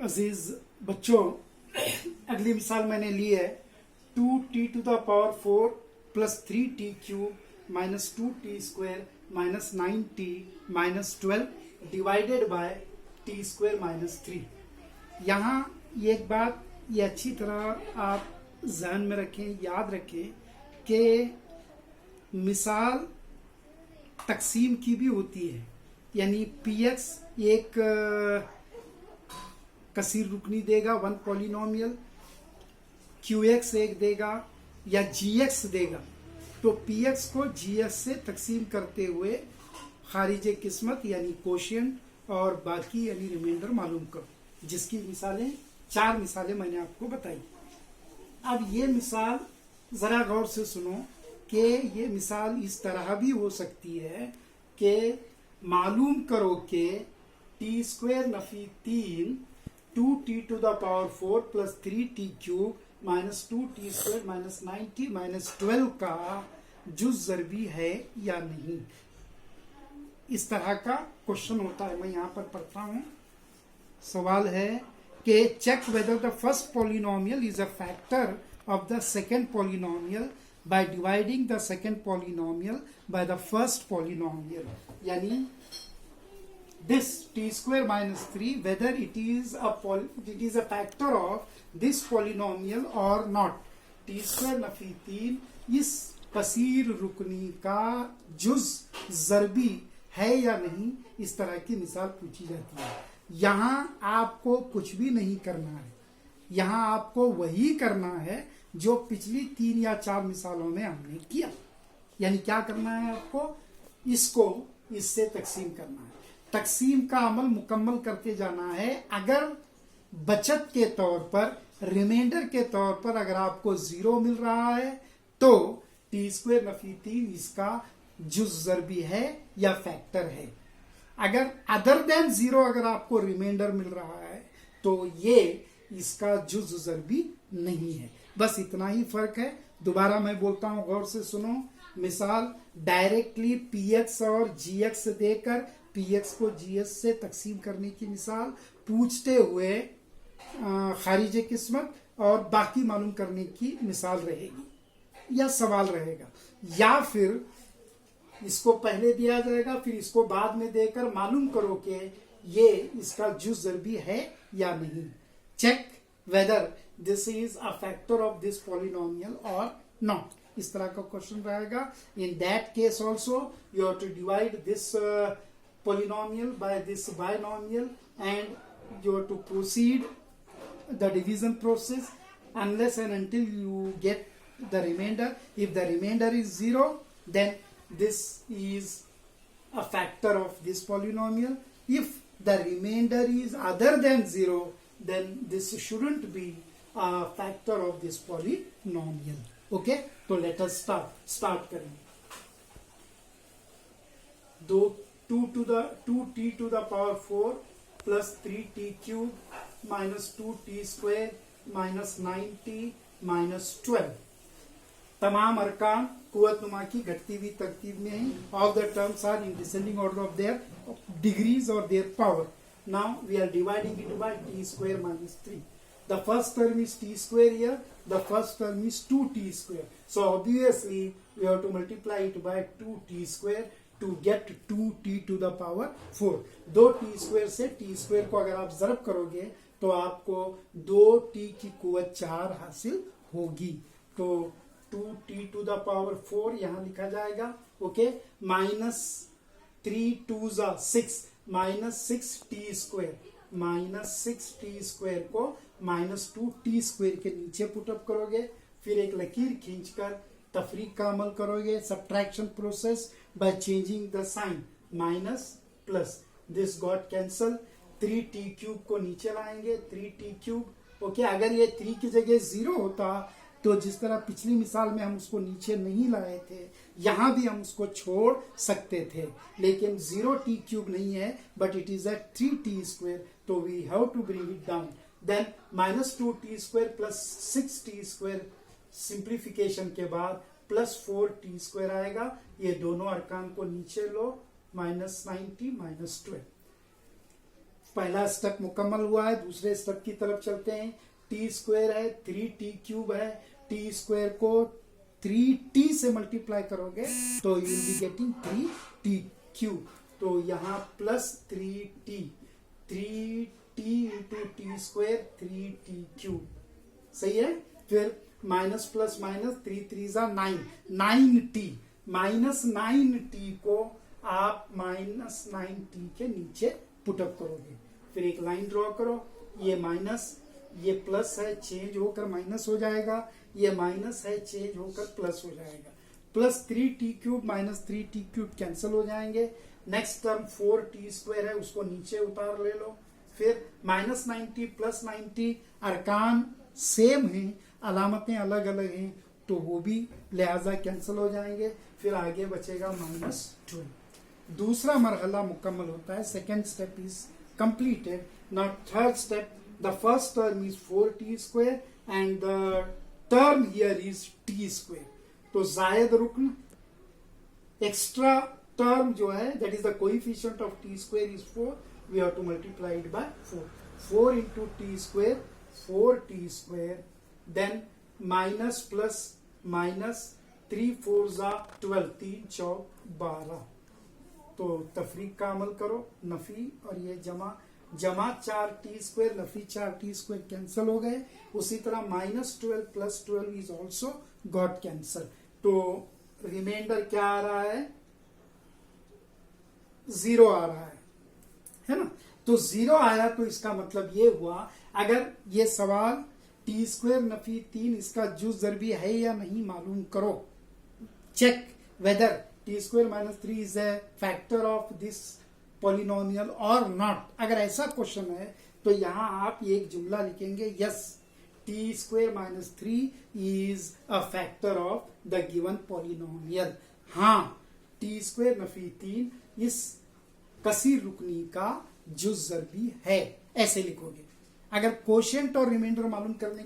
अजीज बच्चों, अगली मिसाल मैंने ली है 2t⁴ plus 3t³ minus 2t² minus 9t minus 12 divided by t² minus 3। यहाँ ये एक बात ये अच्छी तरह आप ध्यान में रखें, याद रखें कि मिसाल तकसीम की भी होती है, यानी px एक कसीर रुकनी देगा वन पॉलिनोमियल, qx एक देगा या gx देगा, तो px को gx से तकसीम करते हुए खारिज किस्मत यानी कोशिएंट और बाकी यानी रिमाइंडर मालूम करो, जिसकी मिसालें 4 मिसालें मैंने आपको बताई। अब ये मिसाल जरा गौर से सुनो कि ये मिसाल इस तरह भी हो सकती है कि मालूम करो कि t² Nafi 3 2t⁴ plus 3t³ minus 2t² minus 9t minus 12 का जुज़ ज़रबी है या नहीं। इस तरह का क्वेश्चन होता है। मैं यहाँ पर पढ़ता हूँ। सवाल है कि check whether the first polynomial is a factor of the second polynomial by dividing the second polynomial by the first polynomial, यानी this t² minus 3 whether it is a factor of this polynomial or not। t² Nafi 3 इस कसीर रुकनी का जुज़ ज़रबी है या नहीं, इस तरह की मिसाल पूछी जाती है। यहाँ आपको कुछ भी नहीं करना है, यहाँ आपको वही करना है जो पिछली 3 या 4 मिसालों में हमने किया। यानी क्या करना है आपको, इसको इससे तकसीम करना है, तकसीम का अमल मुकम्मल करते जाना है। अगर बचत के तौर पर, रिमाइंडर के तौर पर अगर आपको 0 मिल रहा है तो t² नफी 3 इसका जुज़ ज़रबी है या फैक्टर है। अगर अदर देन 0 अगर आपको रिमाइंडर मिल रहा है तो ये इसका जुज़ ज़रबी नहीं है। बस इतना ही फर्क है। दोबारा मैं बोलता हूं, गौर से सुनो। मिसाल डायरेक्टली px और gx देकर px को gs से तकसीम करने की मिसाल, पूछते हुए खारिज किस्मत और बाकी मालूम करने की मिसाल रहेगी या सवाल रहेगा, या फिर इसको पहले दिया जाएगा फिर इसको बाद में देकर मालूम करो कि ये इसका जुज़ ज़रबी है या नहीं। Check whether this is a factor of this polynomial और नॉट, इस तरह का क्वेश्चन रहेगा। In that case also you have to divide this polynomial by this binomial and you have to proceed the division process unless and until you get the remainder. If the remainder is 0, then this is a factor of this polynomial. If the remainder is other than 0, then this shouldn't be a factor of this polynomial. Okay, so let us start करें। 2t⁴ plus 3t³ minus 2t² minus 9t minus 12 तमाम अरकान कुव्वत नुमा की घटती हुई तरतीब में ही। All the terms are in descending order of their degrees और their power. Now we are dividing it by t² minus 3। The first term is t² here, the first term is 2t², so obviously we have to multiply it by 2t² to get 2t⁴। 2t² से t² को अगर आप ज़रब करोगे तो आपको 2t की कुव्वत 4 हासिल होगी। तो 2t⁴ यहाँ लिखा जाएगा। Okay, minus 3 2 6 minus 6t² minus 6t² को माइनस 2t² के नीचे पुटअप करोगे, फिर एक लकीर खींचकर तफरीक का अमल करोगे, subtraction process by changing the sign, minus plus, this got cancel. 3t³ को नीचे लाएंगे, 3t³। ओके, अगर ये 3 की जगह 0 होता तो जिस तरह पिछली मिसाल में हम उसको नीचे नहीं लाए थे, यहाँ भी हम उसको छोड़ सकते थे, लेकिन 0t³ नहीं है but it is at 3t², तो we have to bring it down. Then minus 2t² plus 6t² simplification के बाद प्लस 4t² आएगा। ये दोनों अरकान को नीचे लो, माइनस 9t माइनस 12। पहला स्टेप मुकम्मल हुआ है, दूसरे स्टेप की तरफ चलते हैं। टी स्क्वायर है, 3t क्यूब है, टी स्क्वायर को 3t से मल्टीप्लाई करोगे तो you will be getting 3t cube. तो यहाँ plus 3t into T square 3t cube, सही है। फिर minus plus minus 3 3 9, 9t minus 9t को आप माइनस 9t के नीचे पुटअप करोगे। फिर एक लाइन ड्रॉ करो, ये माइनस ये प्लस है, चेंज होकर माइनस हो जाएगा, ये माइनस है, चेंज होकर प्लस हो जाएगा। Plus 3t cube minus 3t cube cancel हो जाएंगे। नेक्स्ट टर्म 4t स्क्वायर है, उसको नीचे उतार ले लो। फिर माइनस 90 प्लस 90, अरकान सेम है, अलामतें अलग अलग हैं, तो वो भी लिहाजा कैंसिल हो जाएंगे। फिर आगे बचेगा -12। दूसरा मरहला मुकम्मल होता है, second step is completed. Now third step, the first term is 4t square and the term here is t square. तो जायद रुकन एक्स्ट्रा टर्म जो है that is the coefficient of t square is 4, we have to multiply it by 4। 4 into T square 4t square, then minus plus minus 3 4 12, 3 चौक 12। तो तफरीक का अमल करो, नफी और ये जमा 4t square, Nafi 4t square cancel हो गए। उसी तरह -12 plus 12 is also got cancel. तो रिमाइंडर क्या आ रहा है? 0 आ रहा है ना। तो 0 आया तो इसका मतलब ये हुआ, अगर ये सवाल टी स्क्वायर नफी 3 इसका जुज़ ज़रबी है या नहीं मालूम करो, check whether T square -3 is a factor of this polynomial और नॉट। अगर ऐसा क्वेश्चन है तो यहां आप ये एक जुमला लिखेंगे, yes T square -3 is a factor of the given polynomial. हाँ, टी स्क्वायर नफी 3 इस कसीर रुकनी का जुज़ ज़रबी है, ऐसे लिखोगे। अगर कोशेंट और रिमाइंडर मालूम करने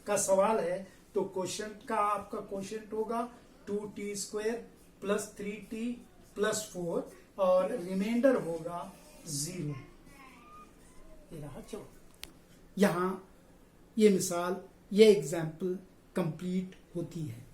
का सवाल है तो कोशेंट का आपका कोशेंट होगा 2t square plus 3t plus 4 और रिमाइंडर होगा 0। ये रहा। चलो यहां ये मिसाल, ये एग्जाम्पल कंप्लीट होती है।